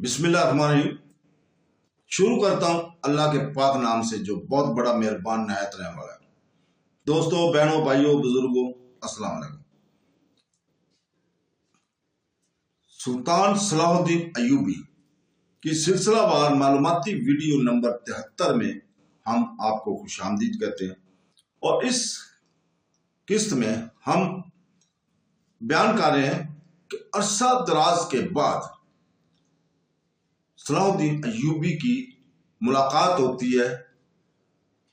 بسم اللہ الرحمن الرحیم۔ شروع کرتا ہوں اللہ کے پاک نام سے جو بہت بڑا مہربان نہایت رحم والا ہے۔ دوستوں، بہنوں، بھائیوں، بزرگوں، السلام علیکم۔ سلطان صلاح الدین ایوبی کی سلسلہ وار معلوماتی ویڈیو نمبر 73 میں ہم آپ کو خوش آمدید کہتے ہیں، اور اس قسط میں ہم بیان کر رہے ہیں کہ عرصہ دراز کے بعد صلاح الدین ایوبی کی ملاقات ہوتی ہے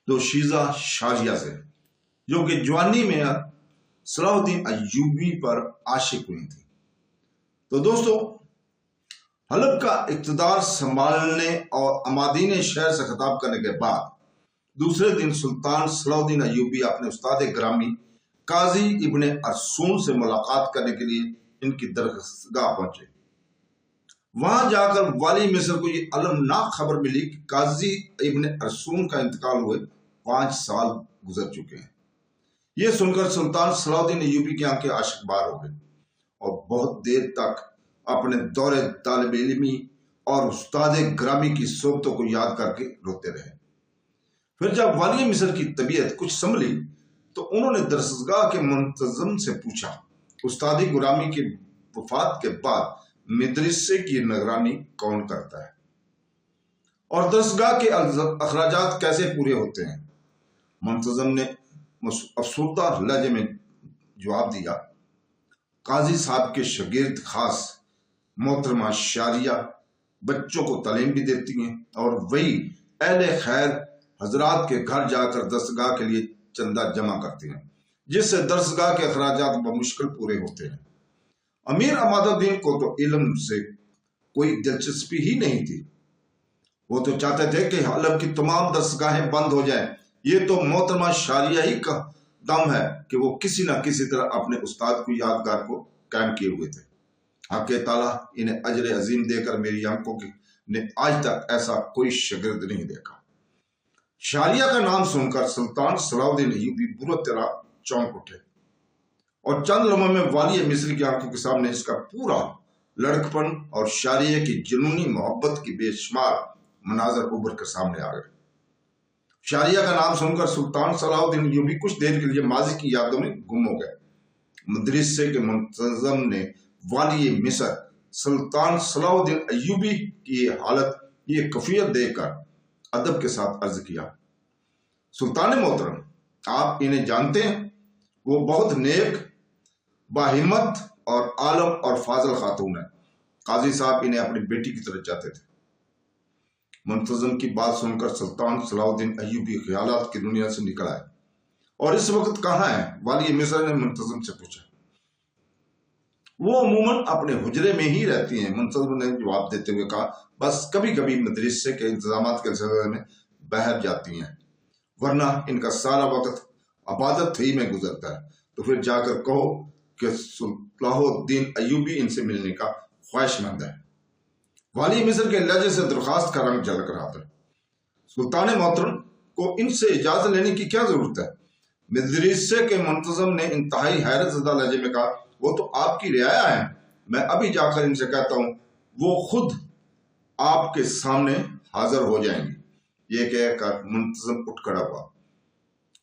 دوشیزہ شاریہ سے، جو کہ جوانی میں صلاح الدین ایوبی پر عاشق ہوئی تھی۔ تو دوستو، حلب کا اقتدار سنبھالنے اور امادین شہر سے خطاب کرنے کے بعد دوسرے دن سلطان صلاح الدین ایوبی اپنے استاد گرامی قاضی ابن ارسون سے ملاقات کرنے کے لیے ان کی درگاہ پہنچے۔ وہاں جا کر والی مصر کو یہ المناک خبر ملی کہ قاضی ابن ارسون کا انتقال ہوئے 5 سال گزر چکے ہیں۔ یہ سن کر سلطان صلاح الدین ایوبی کی آنکھیں عاشق بار ہو گئی اور بہت دیر تک اپنے دور طالب علمی اور استاد گرامی کی صحبتوں کو یاد کر کے روتے رہے۔ پھر جب والی مصر کی طبیعت کچھ سنبھلی تو انہوں نے درسگاہ کے منتظم سے پوچھا، استاد گرامی کی وفات کے بعد مدرسے کی نگرانی کون کرتا ہے اور درسگاہ کے اخراجات کیسے پورے ہوتے ہیں؟ منتظم نے افسردہ لہجے میں جواب دیا، قاضی صاحب کے شاگرد خاص محترمہ شاریہ بچوں کو تعلیم بھی دیتی ہیں، اور وہی اہل خیر حضرات کے گھر جا کر درسگاہ کے لیے چندہ جمع کرتے ہیں، جس سے درسگاہ کے اخراجات بمشکل پورے ہوتے ہیں۔ امیر عماد الدین کو تو علم سے کوئی دلچسپی ہی نہیں تھی، وہ تو چاہتے تھے کہ حلب کی تمام درسگاہیں بند ہو جائیں۔ یہ تو محترمہ شاریہ ہی کا دم ہے کہ وہ کسی نہ کسی طرح اپنے استاد کو یادگار کو قائم کیے ہوئے تھے۔ حق تعالیٰ انہیں اجر عظیم دے کر میری آنکھوں نے آج تک ایسا کوئی شاگرد نہیں دیکھا۔ شاریہ کا نام سن کر سلطان صلاح الدین ایوبی برا طرح چونک اٹھے اور چند لمحوں میں والی مصر کی آنکھوں کے سامنے اس کا پورا لڑکپن اور شاریہ کی جنونی محبت کی بے شمار مناظر ابھر کر سامنے آ گئے۔ شاریہ کا نام سن کر سلطان صلاح الدین ایوبی کچھ دیر کے لیے ماضی کی یادوں میں گم ہو گئے۔ مدرسے کے منتظم نے والی مصر سلطان صلاح الدین ایوبی کی یہ حالت، یہ کیفیت دیکھ کر ادب کے ساتھ عرض کیا، سلطان محترم، آپ انہیں جانتے ہیں؟ وہ بہت نیک، باہمت اور عالم اور فاضل خاتون ہے۔ قاضی صاحب انہیں اپنی بیٹی کی طرح چاہتے تھے۔ منتظم کی بات سن کر سلطان صلاح الدین ایوبی خیالات کی دنیا سے نکل آئے۔ اور اس وقت کہاں ہے؟ والی مصر نے منتظم سے پوچھا۔ وہ عموماً اپنے حجرے میں ہی رہتی ہیں، منتظم نے جواب دیتے ہوئے کہا، بس کبھی کبھی مدرسے کے انتظامات کے سلسلے میں باہر جاتی ہیں، ورنہ ان کا سارا وقت عبادت ہی میں گزرتا ہے۔ تو پھر جا کر کہو کہ صلاح الدین ایوبی ان سے ملنے کا خواہش مند ہے۔ والی مصر کے لہجے سے درخواست کا رنگ جھلک رہا تھا۔ سلطان محترم کو ان سے اجازت لینے کی کیا ضرورت ہے؟ مدرسے کے منتظم نے انتہائی حیرت زدہ لہجے میں کہا، وہ تو آپ کی رعایا ہیں، میں ابھی جا کر ان سے کہتا ہوں، وہ خود آپ کے سامنے حاضر ہو جائیں گی۔ یہ کہہ کر منتظم اٹھ کھڑا ہوا۔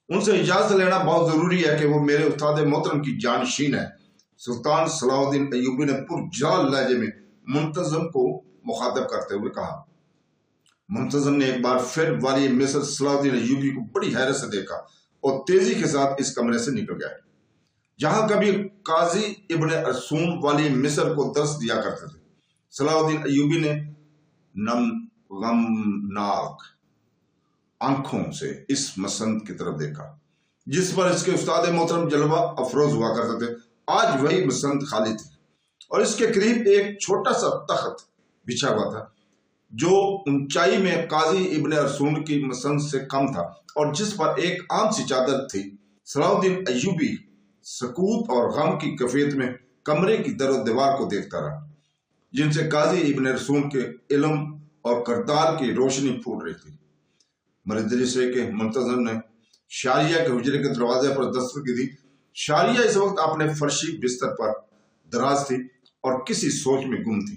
ان سے اجازت لینا بہت ضروری ہے کہ وہ میرے استاد محترم کی جانشین ہے۔ سلطان صلاح الدین ایوبی نے پرجلال لہجے میں منتظم کو مخاطب کرتے ہوئے کہا۔ منتظم نے ایک بار پھر والی مصر صلاح الدین ایوبی کو بڑی حیرت سے دیکھا اور تیزی کے ساتھ اس کمرے سے نکل گئے۔ جہاں کبھی قاضی ابن ارسون والی مصر کو درس دیا کرتے تھے، صلاح الدین ایوبی نے نم غمناک آنکھوں سے اس مسند کی طرف دیکھا جس پر اس کے استاد محترم جلوہ افروز ہوا کرتے تھے۔ آج وہی مسند خالی تھی اور اس کے قریب ایک چھوٹا سا تخت بچھا ہوا تھا جو اونچائی میں قاضی ابن ارسون کی مسند سے کم تھا اور جس پر ایک عام سی چادر تھی۔ صلاح الدین ایوبی سکوت اور غم کی کیفیت میں کمرے کی در و دیوار کو دیکھتا رہا، جن سے قاضی ابن ارسون کے علم اور کردار کی روشنی پھوٹ رہی تھی۔ مدرسے کے منتظم نے شاریہ کے حجرے کے دروازے پر دستک کی تھی۔ شاریہ اس وقت اپنے فرشی بستر پر دراز تھی اور کسی سوچ میں گم تھی۔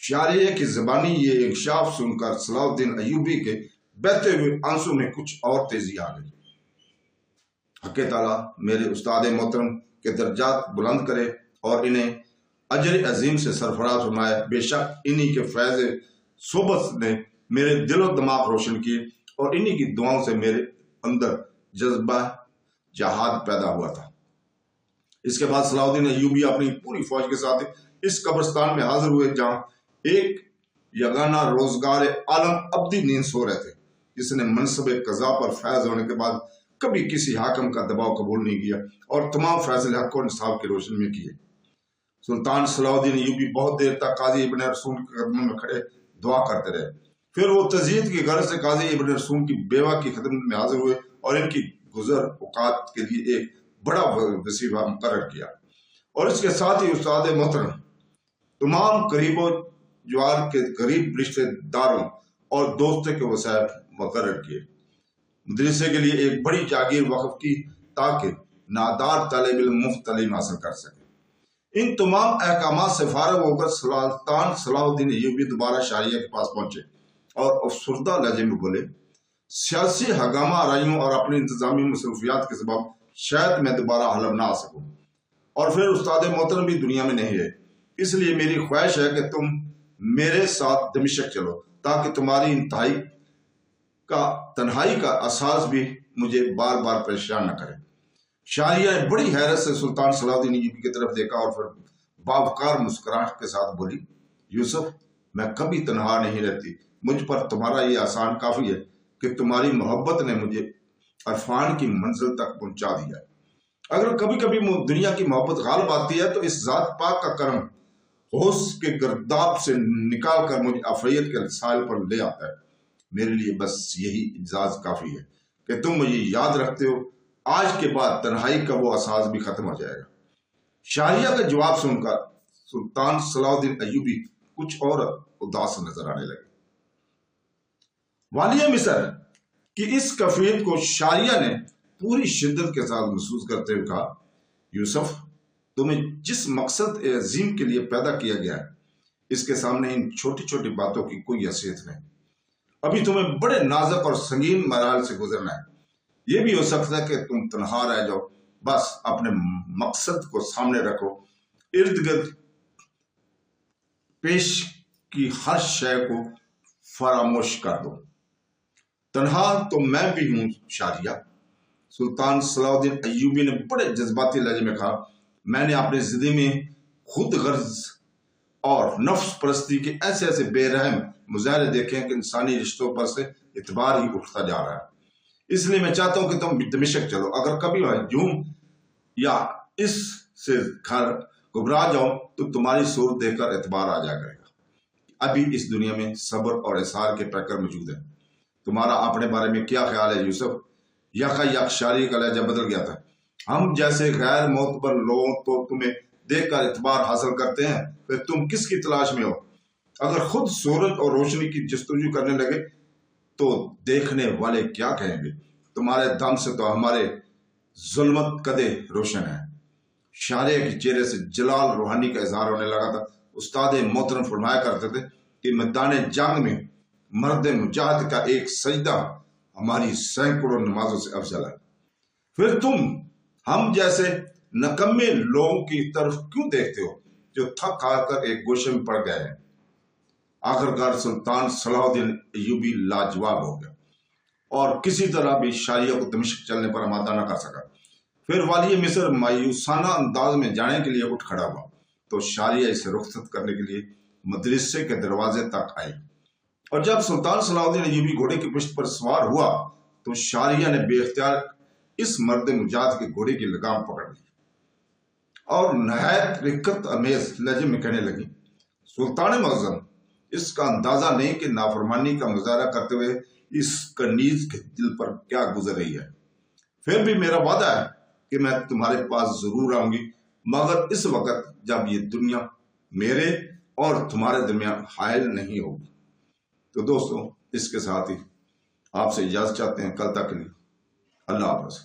شاعریہ کی زبانی یہ انکشاف سن کر صلاح الدین ایوبی کے بہتے ہوئے آنسو میں کچھ اور تیزی آ گئی۔ حق تعالیٰ میرے استاد محترم کے درجات بلند کرے اور انہیں اجر عظیم سے سرفراز فرمائے۔ بے شک انہی کے فیض صحبت نے میرے دل و دماغ روشن کیے اور انہی کی دعاؤں سے میرے اندر جذبہ جہاد پیدا ہوا تھا۔ اس کے بعد صلاح الدین ایوبی اپنی پوری فوج کے ساتھ اس قبرستان میں حاضر ہوئے جہاں ایک یگانہ روزگار عالم ابدی نیند سو رہے تھے، جس نے منصب قضا پر فیض ہونے کے بعد کبھی کسی حاکم کا دباؤ قبول نہیں کیا اور تمام فیصلے حق و انصاف کی روشنی میں کیے۔ سلطان صلاح الدین ایوبی بہت دیر تک قاضی ابن رسول کے قدموں میں کھڑے دعا کرتے رہے۔ پھر وہ تزیید کی غرض سے قاضی ابن رسول کی بیوہ کی خدمت میں حاضر ہوئے اور ان کی گزر اوقات کے لیے ایک بڑا وظیفہ مقرر کیا، اور اس کے ساتھ ہی استاد محترم تمام قریب و جوار کے غریب رشتہ داروں اور دوستوں کے وسائل مقرر کیے۔ مدرسے کے لیے ایک بڑی جاگیر وقف کی تاکہ نادار طالب علم مفت تعلیم حاصل کر سکے۔ ان تمام احکامات سے فارغ ہو کر سلطان صلاح الدین ایوبی دوبارہ شاعریہ کے پاس پہنچے اور افسردہ لہجے میں بولے، سیاسی ہنگامہ آرائیوں اور اپنی انتظامی مصروفیات کے سبب شاید میں دوبارہ حلب نہ آ سکوں، اور پھر استاد محترم بھی دنیا میں نہیں ہے، اس لیے میری خواہش ہے کہ تم میرے ساتھ دمشق چلو تاکہ تمہاری تنہائی کا احساس بھی مجھے بار بار پریشان نہ کرے۔ شاعریہ بڑی حیرت سے سلطان صلاح الدین ایوبی کی طرف دیکھا اور پھر باوقار مسکراہٹ کے ساتھ بولی، یوسف، میں کبھی تنہا نہیں رہتی، مجھ پر تمہارا یہ احسان کافی ہے کہ تمہاری محبت نے مجھے عرفان کی منزل تک پہنچا دیا ہے۔ اگر کبھی کبھی دنیا کی محبت غالب آتی ہے تو اس ذات پاک کا کرم ہوش کے گرداب سے نکال کر مجھے افریت کے ساحل پر لے آتا ہے۔ میرے لیے بس یہی اعزاز کافی ہے کہ تم مجھے یاد رکھتے ہو۔ آج کے بعد تنہائی کا وہ احساس بھی ختم ہو جائے گا۔ شاعریہ کا جواب سن کر سلطان صلاح الدین ایوبی کچھ اور اداس نظر آنے لگے۔ والی مصر کی اس کیفیت کو شاعریہ نے پوری شدت کے ساتھ محسوس کرتے ہوئے کہا، یوسف، تمہیں جس مقصد عظیم کے لیے پیدا کیا گیا ہے، اس کے سامنے ان چھوٹی چھوٹی باتوں کی کوئی حیثیت نہیں۔ ابھی تمہیں بڑے نازک اور سنگین مراحل سے گزرنا ہے۔ یہ بھی ہو سکتا ہے کہ تم تنہا رہ جاؤ، بس اپنے مقصد کو سامنے رکھو، ارد گرد پیش کی ہر شے کو فراموش کر دو۔ تنہا تو میں بھی ہوں شاعریہ، سلطان صلاح الدین ایوبی نے بڑے جذباتی لہجے میں کہا، میں نے اپنی زندگی میں خود غرض اور نفس پرستی کے ایسے ایسے بے رحم مظاہرے دیکھے ہیں کہ انسانی رشتوں پر سے اعتبار ہی اٹھتا جا رہا ہے۔ اس لیے میں چاہتا ہوں کہ تم دمشق چلو۔ اگر کبھی ہجوم یا اس سے گھر گھبرا جاؤ تو تمہاری صورت دیکھ کر اعتبار آ جایا کرے گا۔ ابھی اس دنیا میں صبر اور اصرار کے پیکر موجود ہیں۔ تمہارا اپنے بارے میں کیا خیال ہے یوسف؟ یک شاعری کا لہجہ بدل گیا تھا۔ ہم جیسے غیر معتبر لوگ تو تمہیں دیکھ کر اعتبار حاصل کرتے ہیں، پھر تم کس کی تلاش میں ہو؟ اگر خود صورت اور روشنی کی جستجو کرنے لگے تو دیکھنے والے کیا کہیں گے؟ تمہارے دم سے تو ہمارے ظلمت قدے روشن ہے۔ شاعریہ کے چہرے سے جلال روحانی کا اظہار ہونے لگا تھا۔ استاد محترم فرمایا کرتے تھے کہ میدان جنگ میں مرد مجاہد کا ایک سجدہ ہماری سینکڑوں نمازوں سے افضل ہے۔ پھر تم ہم جیسے نکمے لوگوں کی طرف کیوں دیکھتے ہو جو تھک ہار کر ایک گوشے میں پڑ گئے ہیں؟ آخرکار سلطان صلاح الدین ایوبی لاجواب ہو گیا اور کسی طرح بھی شاعریہ کو دمشق چلنے پر آمادہ نہ کر سکا۔ پھر والی مصر مایوسانہ انداز میں جانے کے لیے اٹھ کھڑا ہوا تو شاعریہ اسے رخصت کرنے کے لیے مدرسے کے دروازے تک آئی، اور جب سلطان صلاح الدین ایوبی گھوڑے کی پشت پر سوار ہوا تو شاعریہ نے بے اختیار اس مرد مجاہد کے گھوڑے کی لگام پکڑ لی اور نہایت رقت امیز لہجے میں کہنے لگی، سلطان معظم، اس کا اندازہ نہیں کہ نافرمانی کا مظاہرہ کرتے ہوئے اس کنیز کے دل پر کیا گزر رہی ہے۔ پھر بھی میرا وعدہ ہے کہ میں تمہارے پاس ضرور آؤں گی، مگر اس وقت جب یہ دنیا میرے اور تمہارے درمیان حائل نہیں ہوگی۔ تو دوستوں، اس کے ساتھ ہی آپ سے اجازت چاہتے ہیں، کل تک کے لیے اللہ حافظ۔